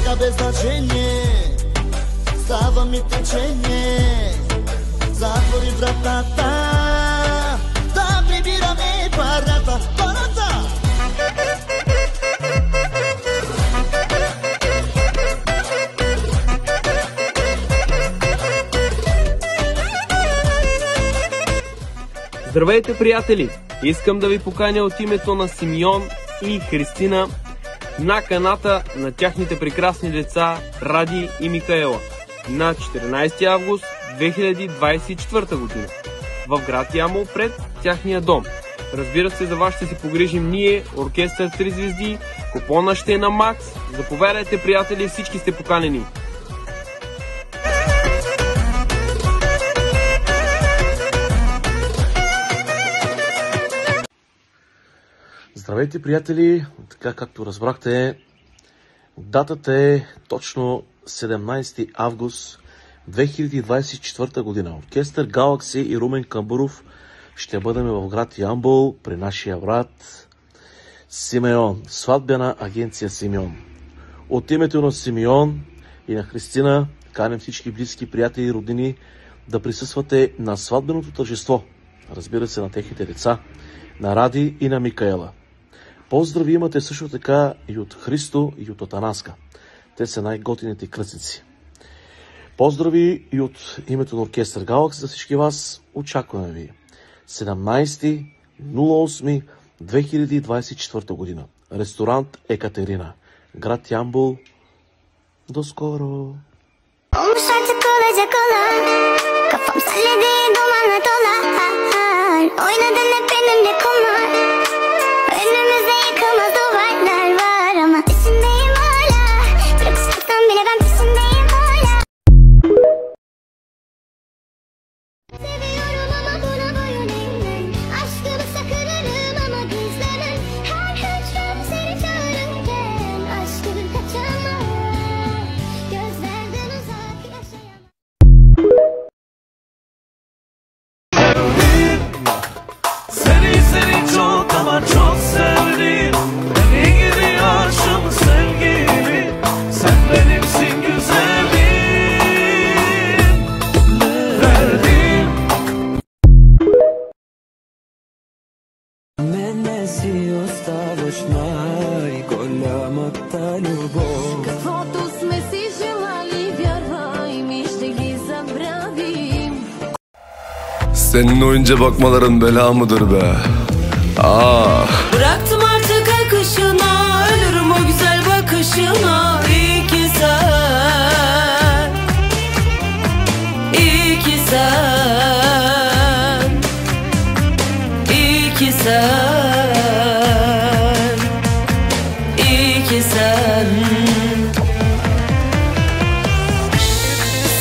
сега без значение, става ми течение. Затвори вратата, да прибираме парата. Здравейте, приятели! Искам да ви поканя от името на Симеон и Христина на каната на тяхните прекрасни деца Ради и Микаела на 14 август 2024 година в град Ямбол пред тяхния дом. Разбира се, за вас ще си погрижим ние, оркестър 3 звезди, купона ще е на Макс. Заповядайте, приятели, всички сте поканени. Здравейте, приятели! Така както разбрахте, датата е точно 17 август 2024 година. Оркестър Галакси и Румен Камбуров ще бъдем в град Ямбол при нашия брат Симеон. Сватбена агенция Симеон. От името на Симеон и на Христина канем всички близки, приятели и роднини да присъствате на сватбеното тържество. Разбира се, на техните деца, на Ради и на Микаела. Поздрави имате също така и от Христо и от Атанаска. Те са най-готините кръстници. Поздрави и от името на оркестър Галакси за всички вас. Очакваме ви 17.08.2024 година. Ресторант Екатерина. Град Ямбол. До скоро! Senin oyunca bakmaların bela mıdır be? Ah. Bıraktım artık akışına, ölürüm o güzel bakışına. İyi ki sen, iyi ki sen, iyi ki sen, iyi ki sen.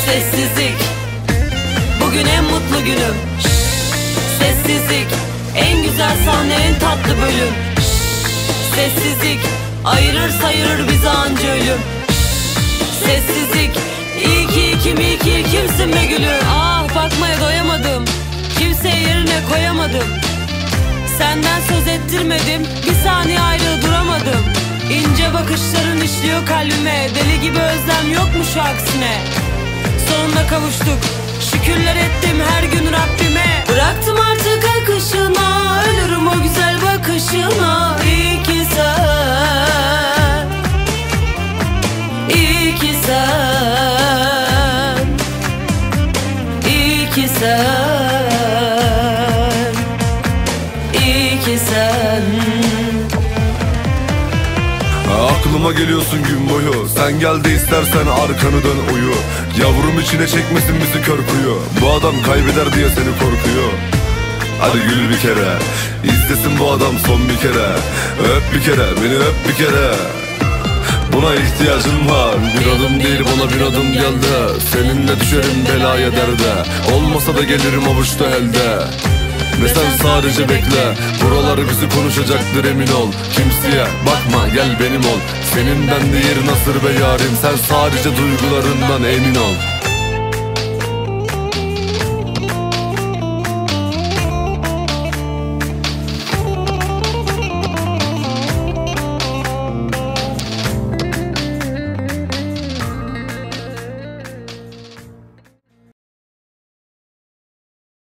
Sessizlik, bugün en mutlu günüm. Sessizlik, en güzel sahne, en tatlı bölüm. Sessizlik, ayırır sayırır bizi anca ölüm. Sessizlik, iyi ki kimsin be gülüm. Ah, bakmaya doyamadım, kimseye yerine koyamadım. Senden söz ettirmedim, bir saniye ayrı duramadım. İnce bakışların işliyor kalbime, deli gibi özlem yokmuş aksine. Sonunda kavuştuk, şükürler ettim her gün Rabbime. Bıraktım artık akışına, ölürüm o güzel bakışına. İyi ki sen, iyi ki sen, iyi ki sen, iyi ki sen. Aklıma geliyorsun gün boyu. Sen gel de istersen arkanı dön uyu. Yavrum içine çekmesin bizi kör kuyu. Bu adam kaybeder diye seni korkuyor. Hadi gül bir kere, İzlesin bu adam son bir kere. Öp bir kere, beni öp bir kere. Buna ihtiyacım var. Bir adım değil bana bir adım geldi. Seninle düşerim belaya derde. Olmasa da gelirim avuçta elde. Ve sen sadece bekle. Buraları bizi konuşacaktır emin ol. Kimseye bakma gel benim ol. Senin bende yerin nasır be yarim. Sen sadece duygularından emin ol.